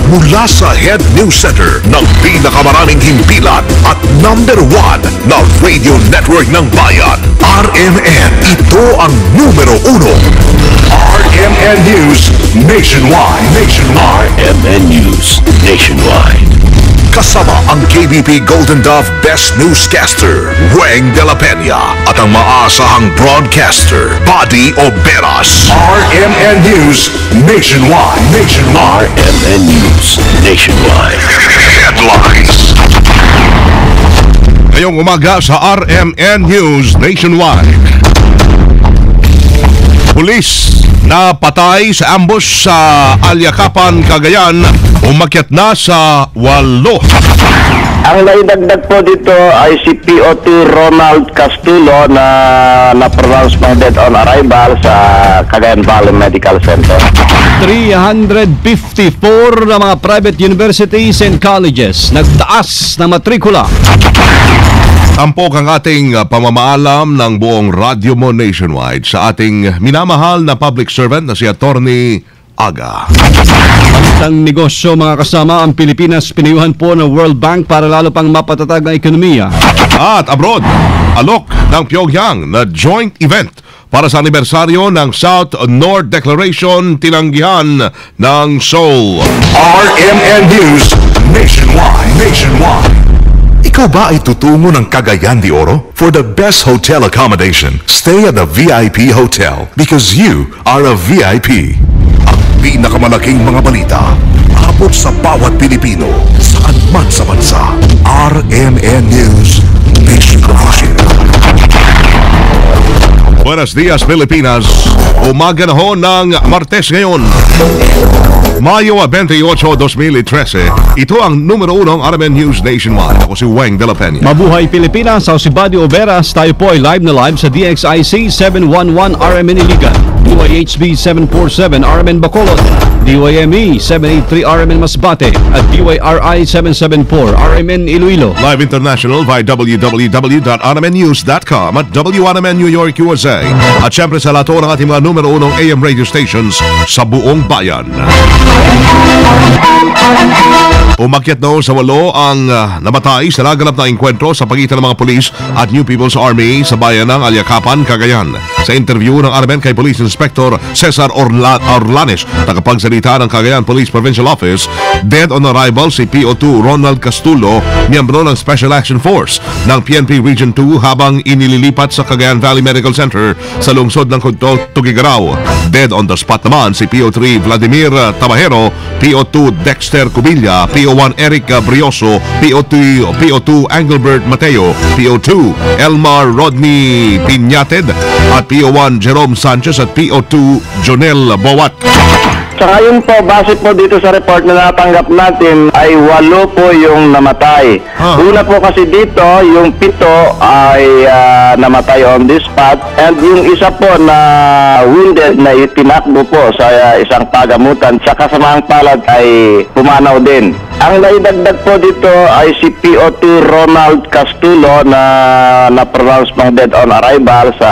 Mula sa Head News Center ng pinakamaraming himpilan at #1 na radio network ng bayan, RMN. Ito ang numero 1. RMN News Nationwide. RMN News Nationwide. Kasama ang KBP Golden Dove Best Newscaster, Weng de la Peña, at ang maasahang broadcaster, Buddy Oberas. RMN News Nationwide. RMN News Nationwide. Headlines. Ngayong umaga sa RMN News Nationwide. Pulis na patay sa ambush sa Alyakapan, Cagayan, umakyat na sa 8. Ang naidagdag po dito ay si PO2 Ronald Castulo na na-pronounce pang dead on arrival sa Cagayan Valley Medical Center. 354 na mga private universities and colleges nagtaas na matrikula. Tampok ang ating pamamaalam ng buong Radyo Mo Nationwide sa ating minamahal na public servant na si Attorney Aga. Pagtang negosyo mga kasama, ang Pilipinas pinayuhan po ng World Bank para lalo pang mapatatag ang ekonomiya. At abroad, alok ng Pyongyang na joint event para sa anibersaryo ng South-North Declaration tinanggihan ng Seoul. RMN News Nationwide. Ikaw ba ay tutungo ng Cagayan de Oro? For the best hotel accommodation, stay at the VIP Hotel because you are a VIP. Ang pinakamalaking mga balita, abot sa bawat Pilipino, saan man sa bansa. RMN News Nationwide. Buenos dias, Pilipinas. Umaga na ho ng Martes ngayon, Mayo 28, 2013. Ito ang numero 1 ng RMN News Nationwide. Ako si Weng de la Peña. Mabuhay Pilipinas, ako si Buddy Oberas. Tayo po ay live na live sa DXIC 711 RMN Iligan, DYHB 747 RMN Bacolod, DYME 783 RMN Masbate, at DYRI 774 RMN Iloilo. Live international via www.rmnnews.com at WRMN New York, USA. At syempre sa lahat ng ating mga numero 1 AM radio stations sa buong bayan. Umakyat daw sa 8 ang namatay sa naganap na engkwentro sa pagitan ng mga pulis at New People's Army sa bayan ng Alyakapan, Cagayan. Sa interview ng RMN kay Police Inspector Cesar Orlanes, tagapagsalita ng Cagayan Police Provincial Office, dead on arrival si PO2 Ronald Castulo, miyembro ng Special Action Force ng PNP Region 2 habang inililipat sa Cagayan Valley Medical Center sa lungsod ng Tuguegarao. Dead on the spot naman si PO3 Vladimir Tabajero, PO2 Dexter Cubilla, PO1 Eric Brioso, PO2 Engelbert Mateo, PO2 Elmar Rodney Piñated, at PO1 Jerome Sanchez at PO2 Jonel Bowat. Sa ngayon po, base po dito sa report na natanggap natin, ay 8 po yung namatay. Una po kasi dito, yung 7 ay namatay on the spot, and yung isa po na wounded na itinakbo po sa isang pagamutan, sa kasamaang palad ay pumanaw din. Ang naidagdag po dito ay si PO2 Ronald Castulo na na-pronounce pang dead on arrival sa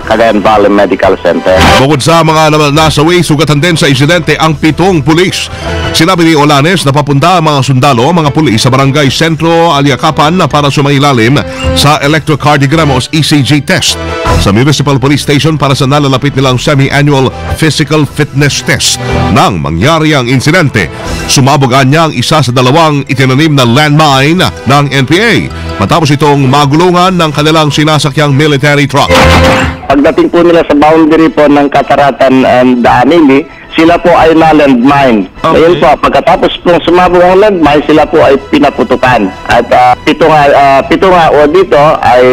Cagayan Valley Medical Center. Bukod sa mga nasawi, sugatan din sa insidente ang 7 pulis. Sinabi ni Olanes na papunta ang mga sundalo, mga pulis sa Barangay Sentro, Alyakapan para sumailalim sa electrocardiogram o ECG test sa Municipal Police Station para sa nalalapit nilang semi-annual physical fitness test. Nang mangyari ang insidente, sumabugan niya ang isa sa 2 itinanim na landmine ng NPA matapos itong magulungan ng kanilang sinasakyang military truck. Pagdating po nila sa boundary po ng Kataratan and Anili, sila po ay na-landmine. Okay. Ngayon po, pagkatapos pong sumabog ang landmine, sila po ay pinaputukan. At pito nga o dito ay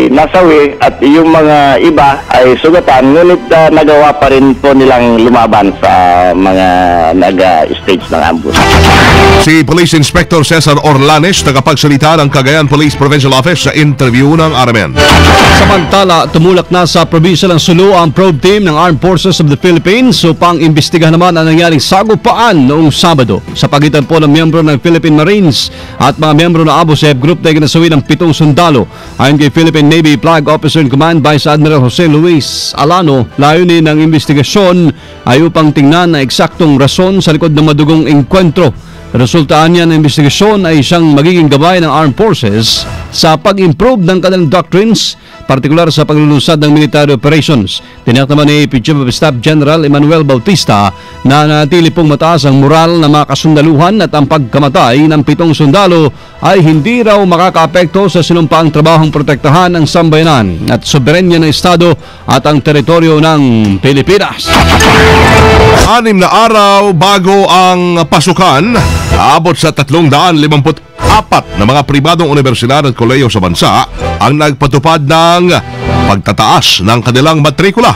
nasawi at yung mga iba ay sugatan. Ngunit nagawa pa rin po nilang lumaban sa mga nag-stage ng ambush. Si Police Inspector Cesar Orlanes, tagapagsalita ng Cagayan Police Provincial Office sa interview ng RMN. Samantala, tumulak na sa probinsya ng Sulu ang probe team ng Armed Forces of the Philippines upang imbestigahan naman ang nangyaring sagupaan noong Sabado sa pagitan po ng miyembro ng Philippine Marines at mga miyembro ng ABUSEP group na ikinasawi ng 7 sundalo. Ayon kay Philippine Navy Flag Officer in Command Vice Admiral Jose Luis Alano, layunin ng investigasyon ay upang tingnan na eksaktong rason sa likod ng madugong engkwentro Resultaan niya ng investigasyon ay isang magiging gabay ng Armed Forces sa pag-improve ng kanilang doctrines, partikular sa paglulunsad ng military operations. Tiniyak naman ni Chief of Staff General Emmanuel Bautista na nanatili pong mataas ang moral ng mga kasundaluhan at ang pagkamatay ng 7 sundalo ay hindi raw makakaapekto sa sinumpaang trabahong protektahan ng sambayanan at soberenya ng Estado at ang teritoryo ng Pilipinas. 6 na araw bago ang pasukan, aabot sa 354 na mga pribadong universidad at kolehiyo sa bansa ang nagpatupad ng pagtataas ng kanilang matrikula.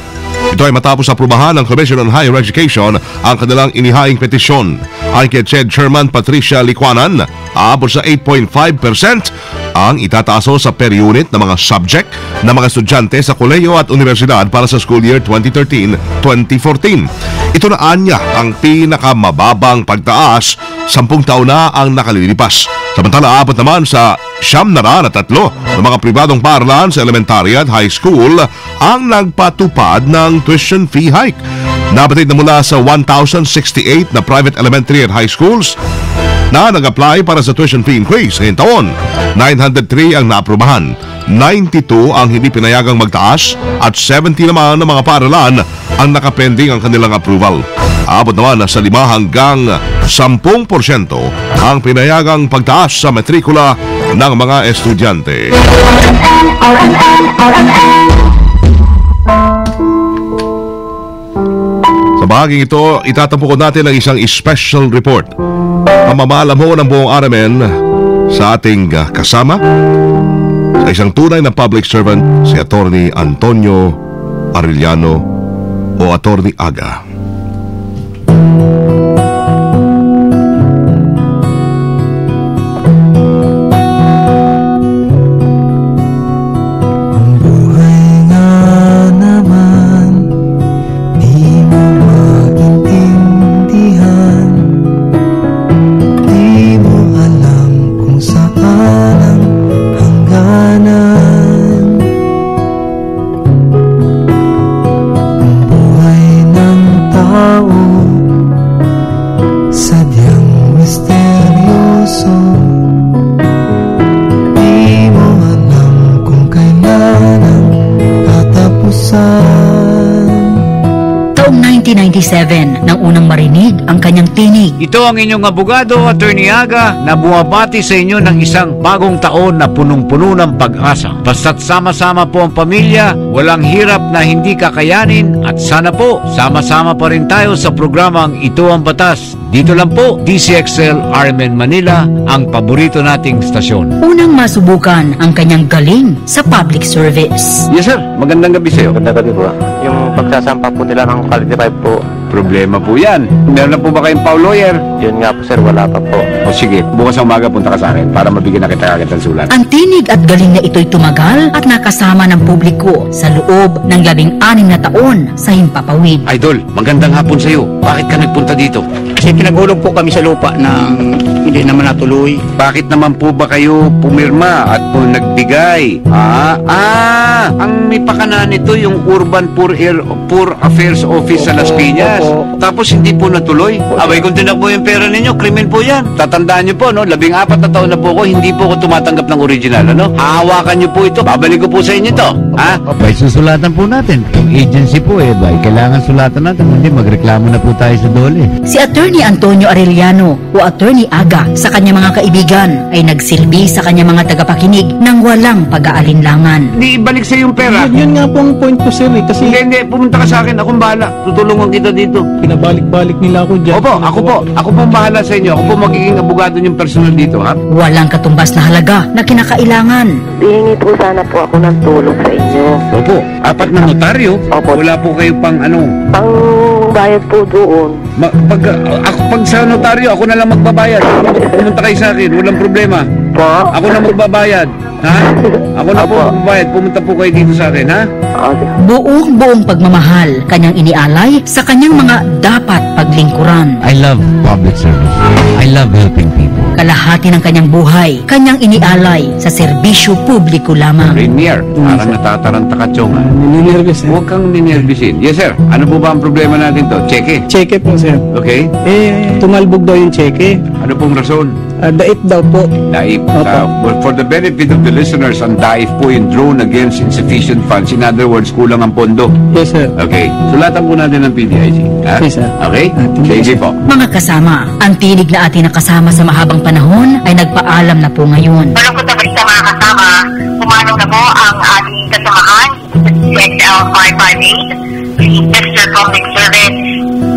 Ito ay matapos aprubahan ng Commission on Higher Education ang kanilang inihaing petisyon. Ayon kay CHED Chairman Patricia Licuanan, aabot sa 8.5% ang itataaso sa per unit na mga subject na mga estudyante sa kolehiyo at universidad para sa school year 2013-2014. Ito na anya ang pinakamababang pagtaas, 10 taon na ang nakalilipas. Samantala, aabot naman sa 93 ng mga pribadong paaralan sa elementary at high school ang nagpatupad ng tuition fee hike. Nabatid na mula sa 1,068 na private elementary at high schools na nag-apply para sa tuition fee increase ngayong taon. 903 ang naaprubahan, 92 ang hindi pinayagang magtaas at 70 naman ng mga paaralan ang nakapending ang kanilang approval. Aabot naman na sa 5 hanggang 10% ang pinayagang pagtaas sa matrikula ng mga estudyante. Sa bahaging ito, itatampok natin ang isang special report. Pamamalam ho ng buong RMN sa ating kasama, sa isang tunay na public servant, si Attorney Antonio Arellano o Attorney Aga. Taong 1997 nang unang marinig ang kanyang tinig. Ito ang inyong abogado, Attorney Aga, na bumabati sa inyo ng isang bagong taon na punong-puno ng pag-asa. Basta't sama-sama po ang pamilya, walang hirap na hindi kakayanin at sana po, sama-sama pa rin tayo sa programang Ito ang Batas. Dito lang po, DCXL RMN Manila, ang paborito nating stasyon. Unang masubukan ang kanyang galing sa public service. Yes sir, magandang gabi sa'yo. Maganda gabi po. Yung pagsasampa po nila ng quality 5 po, Problema po yan. Meron na po ba kayong Pau Lawyer? yun nga po sir, wala pa po. O sige, bukas sa umaga punta ka sa akin para mabigyan na kita agad ng sulat. Ang tinig at galing na ito'y tumagal at nakasama ng publiko sa loob ng 16 na taon sa Himpapawid. Idol, magandang hapon sa'yo. Bakit ka nagpunta dito? Kasi pinagulog po kami sa lupa na hindi naman natuloy. Bakit naman po ba kayo pumirma at po nagbigay? Ang may pakana nito yung Urban Poor Affairs Office sa Las Piñas. Opo. Tapos hindi po natuloy. Abay, kung tinakbo yung pera ninyo, krimen po yan. Tatandaan nyo po, no? 14 na taon na po ako, hindi po ako tumatanggap ng original, ano? Hahawakan nyo po ito. Babalik ko po sa inyo to. Ha? Bay, susulatan po natin. Kung agency po bay, kailangan sulatan natin. Hindi, magreklamo na po tayo sa dole. Si Attorney Antonio Arellano o Attorney Aga sa kanyang mga kaibigan ay nagsilbi sa kanyang mga tagapakinig ng walang pag-aalinlangan. Hindi ibalik sa yung pera. Yun nga po ang point ko sir kasi Hindi, pumunta ka sa akin. Akong bahala. Tutulungan kita dito. pinabalik-balik nila ako dyan. Opo, ako po. Ako po ang bahala sa inyo. Ako po magiging abogado niyong personal dito, ha? Walang katumbas na halaga na kinakailangan. Hihingi po sana po ako ng tulong sa inyo. Opo, 4 na notaryo. Opo. Wala po kayo pang ano. Pang bayad po doon. Pag sa notaryo, ako na lang magbabayad. Pumunta kayo sa akin, walang problema. Po? Ako na magbabayad. Ha? Ako na po Opo. magbabayad. Pumunta po kayo dito sa akin, ha? Buong pagmamahal kanyang inialay sa kanyang mga dapat paglingkuran. I love public service. I love helping people. Kalahati ng kanyang buhay, kanyang inialay sa serbisyo publiko lamang. Rainier, parang natataranta ka, Chong, ha? Ninervous Huwag kang ninervisin. Yes, sir. Ano po ba ang problema natin to? Cheque. Cheque po sir. Okay? Tumalbog daw yung cheque. Ano pong rason? Dait daw po. Daif. Opo. For the benefit of the listeners, ang daif po yung drone against insufficient funds. In other words, kulang ang pondo. Yes, sir. Okay. Sulatan po natin ng PDIC. Ha? Yes, sir. Okay? Sige po. Mga kasama, ang tinig na ating nakasama sa mahabang panahon ay nagpaalam na po ngayon. Malungkot na balita mga kasama, pumanong na po ang ating kasamahan, CXL 558, Mr. Public Service,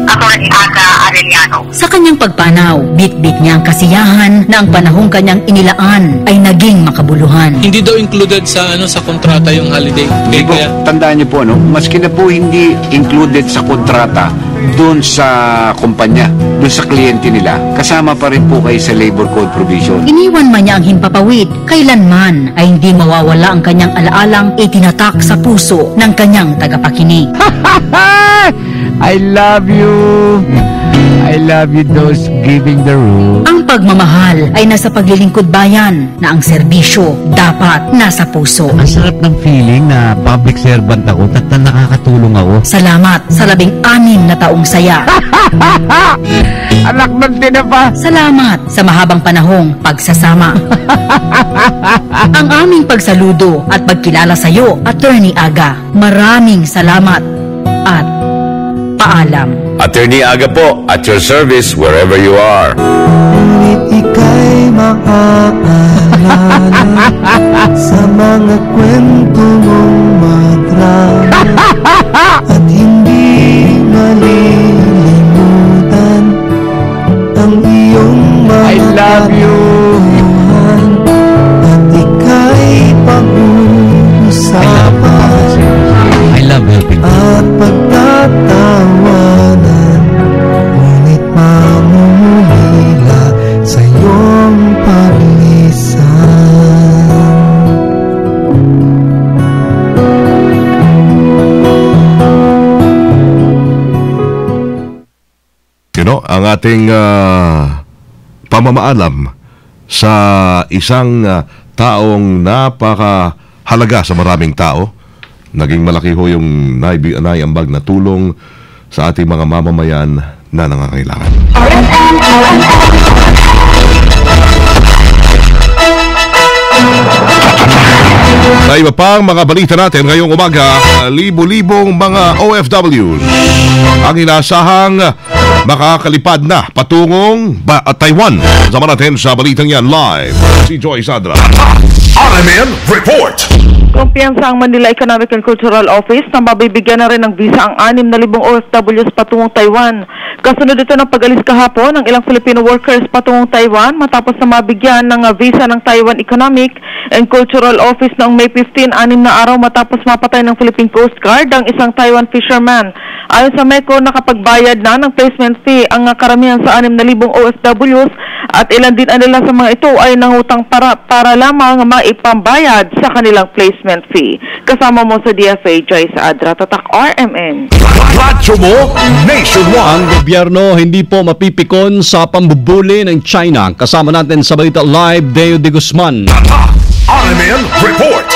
Atty. Aga Arellano. Sa kanyang pagpanaw, bit-bit niya ang kasiyahan na ang panahong kanyang inilaan ay naging makabuluhan. Hindi daw included sa sa kontrata yung holiday. Hindi po, tandaan niyo po, maski na po hindi included sa kontrata doon sa kumpanya, doon sa kliyente nila, kasama pa rin po kayo sa labor code provision. Iniwan man niya ang himpapawid, kailanman ay hindi mawawala ang kanyang alaalang itinatak sa puso ng kanyang tagapakinig. I love you. I love you those giving the rule. Ang pagmamahal ay nasa paglilingkod bayan na ang serbisyo dapat nasa puso. Ang sarap ng feeling na public servant ako at na nakakatulong ako. Salamat sa 16 na taong saya. Anak ng tinapa. Salamat sa mahabang panahong pagsasama. Ang aming pagsaludo at pagkilala sa iyo, Attorney Aga. Maraming salamat at paalam. Attorney Aga po, at your service wherever you are. Ngunit ika'y makaalala sa mga kwento mong madrama at hindi malilimutan ang iyong mga I love you. at ika'y pag-uusapan I love helping. at pagtatawanan, ngunit mamumulila sa iyong paglisan. Ang ating pamamaalam sa isang taong napakahalaga sa maraming tao. Naging malaki ho yung naiambag na tulong sa ating mga mamamayan na nangangailangan. Sa iba pang mga balita natin ngayong umaga, libo-libong mga OFWs ang inaasahang makakalipad na patungong Taiwan. Sama natin sa balitang yan live, si Joy Sadra. RMN Report! Kumpiyansa ang Manila Economic and Cultural Office na mabibigyan na rin ng visa ang 6,000 OFWs patungong Taiwan. Kasunod ito ng pag-alis kahapon ng ilang Filipino workers patungong Taiwan matapos na mabigyan ng visa ng Taiwan Economic and Cultural Office noong May 15, 6 na araw matapos mapatay ng Philippine Coast Guard ang isang Taiwan fisherman. Ayon sa MECO, nakapagbayad na ng placement fee ang karamihan sa 6,000 OFWs at ilan din nila sa mga ito ay nangutang para lamang maipambayad sa kanilang placement fee. Kasama mo sa DFA, Joyce Adra, Tatak RMN. Radyo mo, Nationwide! Ang gobyerno hindi po mapipikon sa pambubuli ng China. Kasama natin sa balita live, Deo de Guzman. RMN Report!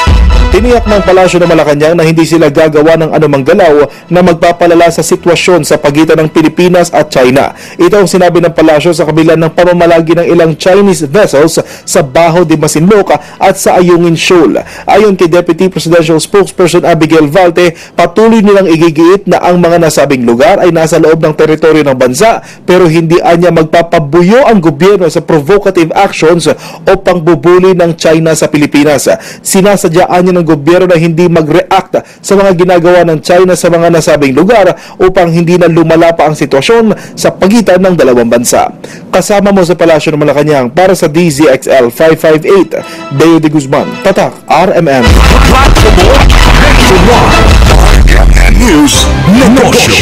Tiniyak ng Palasyo ng Malacanang na hindi sila gagawa ng anumang galaw na magpapalala sa sitwasyon sa pagitan ng Pilipinas at China. Ito ang sinabi ng Palasyo sa kabila ng pamamalagi ng ilang Chinese vessels sa Baho de Masinloc at sa Ayungin Shoal. Ayon kay Deputy Presidential Spokesperson Abigail Valte, patuloy nilang igigiit na ang mga nasabing lugar ay nasa loob ng teritoryo ng bansa pero hindi anya magpapabuyo ang gobyerno sa provocative actions o pangbubuli ng China sa Pilipinas. Sinasadyaan niya ng gobyerno na hindi mag-react sa mga ginagawa ng China sa mga nasabing lugar upang hindi na lumala pa ang sitwasyon sa pagitan ng dalawang bansa. Kasama mo sa Palasyo ng Malacanang para sa DZXL 558, Deo de Guzman, Tatak RMN.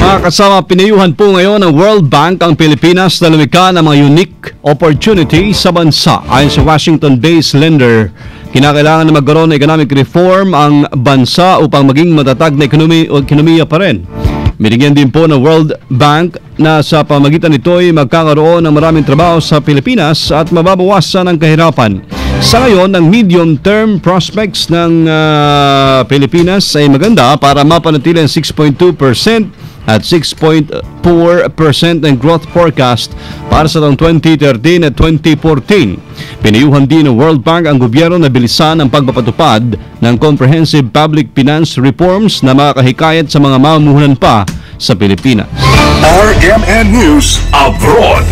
Mga kasama, pinayuhan po ngayon ng World Bank ang Pilipinas na lumikha ng mga unique opportunity sa bansa. Ayon sa Washington-based lender, kinakailangan na magkaroon ng economic reform ang bansa upang maging matatag na ekonomiya pa rin. Binigyan din po ng World Bank na sa pamagitan nito ay magkakaroon ng maraming trabaho sa Pilipinas at mababawasan ang kahirapan. Sa ngayon, ang medium-term prospects ng Pilipinas ay maganda para mapanatili ang 6.2% at 6.4% ng growth forecast para sa taong 2013 at 2014. Pinayuhan din ng World Bank ang gobyerno na bilisan ang pagpapatupad ng comprehensive public finance reforms na makakahikayat sa mga mamumuhunan pa sa Pilipinas. RMN News Abroad.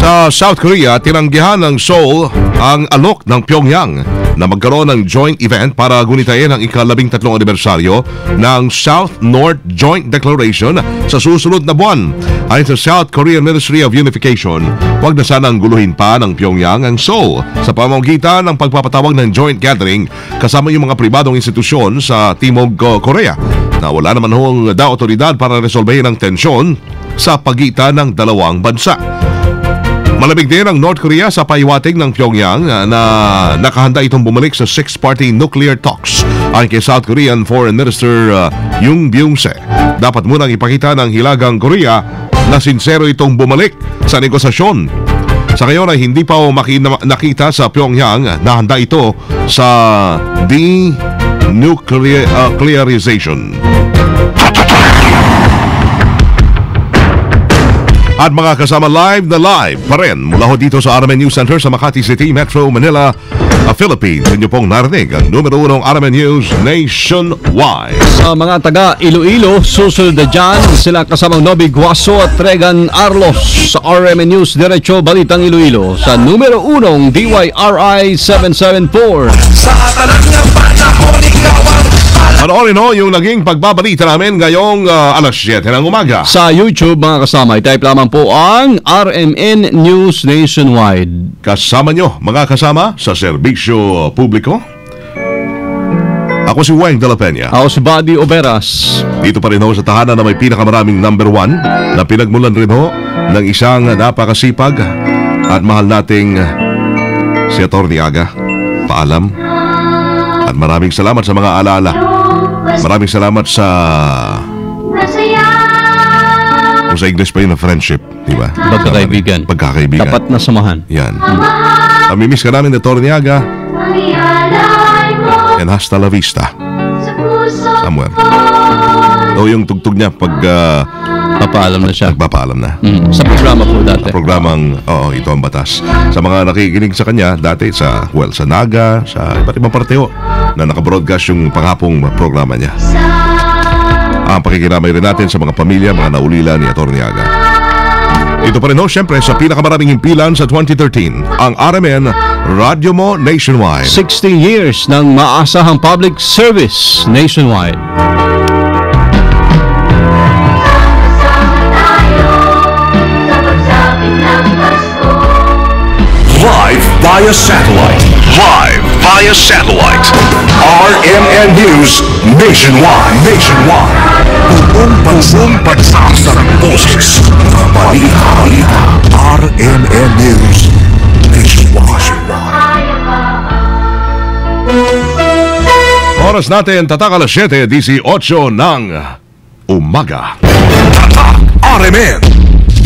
Sa South Korea, tinanggihan ng Seoul ang alok ng Pyongyang na magkaroon ng joint event para gunitain ang ika-13 anibersaryo ng South-North Joint Declaration sa susunod na buwan. Ayon sa South Korean Ministry of Unification, huwag na sanang guluhin pa ng Pyongyang ang Seoul sa pamamagitan ng pagpapatawag ng joint gathering kasama yung mga pribadong institusyon sa Timog Korea na wala naman hong daw otoridad para resolbahin ang tensyon sa pagitan ng dalawang bansa. Malamig din ang North Korea sa pahiwatig ng Pyongyang na nakahanda itong bumalik sa six-party nuclear talks. Ayon kay South Korean Foreign Minister Yoon Byung-se, dapat munang ipakita ng Hilagang Korea na sincero itong bumalik sa negosasyon. Sa ngayon ay hindi pa nakita sa Pyongyang na handa ito sa denuclearization. At mga kasama live pa rin mula ho dito sa RMN News Center sa Makati City, Metro Manila, Philippines. Inyo pong narinig ang numero 1 RMN News nationwide. Sa mga taga Iloilo, susunod na dyan sila kasamang Noby Guaso at Tregan Arlos sa RMN News Diretso Balitang Iloilo sa numero 1 DYRI 774. Sa talang ng panahon ikaw Panoorin ho yung naging pagbabalita namin ngayong alas 7 ng umaga. Sa YouTube mga kasama, i-type lamang po ang RMN News Nationwide. Kasama nyo mga kasama sa serbisyo publiko. Ako si Weng de la Peña. Ako si Buddy Oberas. Dito pa rin ho sa tahanan na may pinakamaraming number 1 na pinagmulan rin ho ng isang napakasipag at mahal nating si Atty. Aga. Paalam. At maraming salamat sa mga alaala. Maraming salamat sa kung sa English pa yun na friendship, di ba? Pagkakaibigan. Tapat na samahan. Yan. Mamimiss ka namin, Atty. Aga. And hasta la vista. Somewhere. O yung tugtog niya pag papaalam na siya. Papaalam na. Sa programa po dati. Sa programang, ito ang batas. Sa mga nakikinig sa kanya dati sa Naga, sa iba't ibang parte ho, na nakabroadcast yung panghapong programa niya. Ang pakikiramay rin natin sa mga pamilya, mga naulila ni Atty. Aga. Ito pa rin ho, syempre, sa pinakamaraming himpilan sa 2013, ang RMN Radio Mo Nationwide. 60 years ng maasahang public service nationwide. Live via satellite. RMN News Nationwide. Buong bansang pagsasarang boses ng balita. RMN News Nationwide. Oras natin, tatak alas 7:18 ng umaga. Tatak RMN.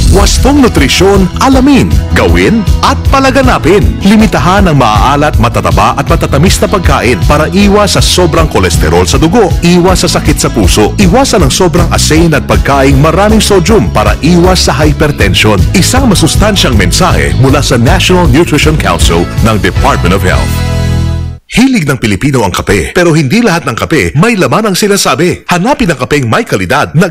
Wastong nutrisyon, alamin, gawin at palaganapin. Limitahan ang maaalat, matataba at matatamis na pagkain para iwas sa sobrang kolesterol sa dugo, iwas sa sakit sa puso, iwasan ang sobrang asin at pagkaing maraming sodium para iwas sa hypertension. Isang masustansyang mensahe mula sa National Nutrition Council ng Department of Health. Hilig ng Pilipino ang kape, pero hindi lahat ng kape may laman ang sinasabi. Hanapin ang kapeng may kalidad na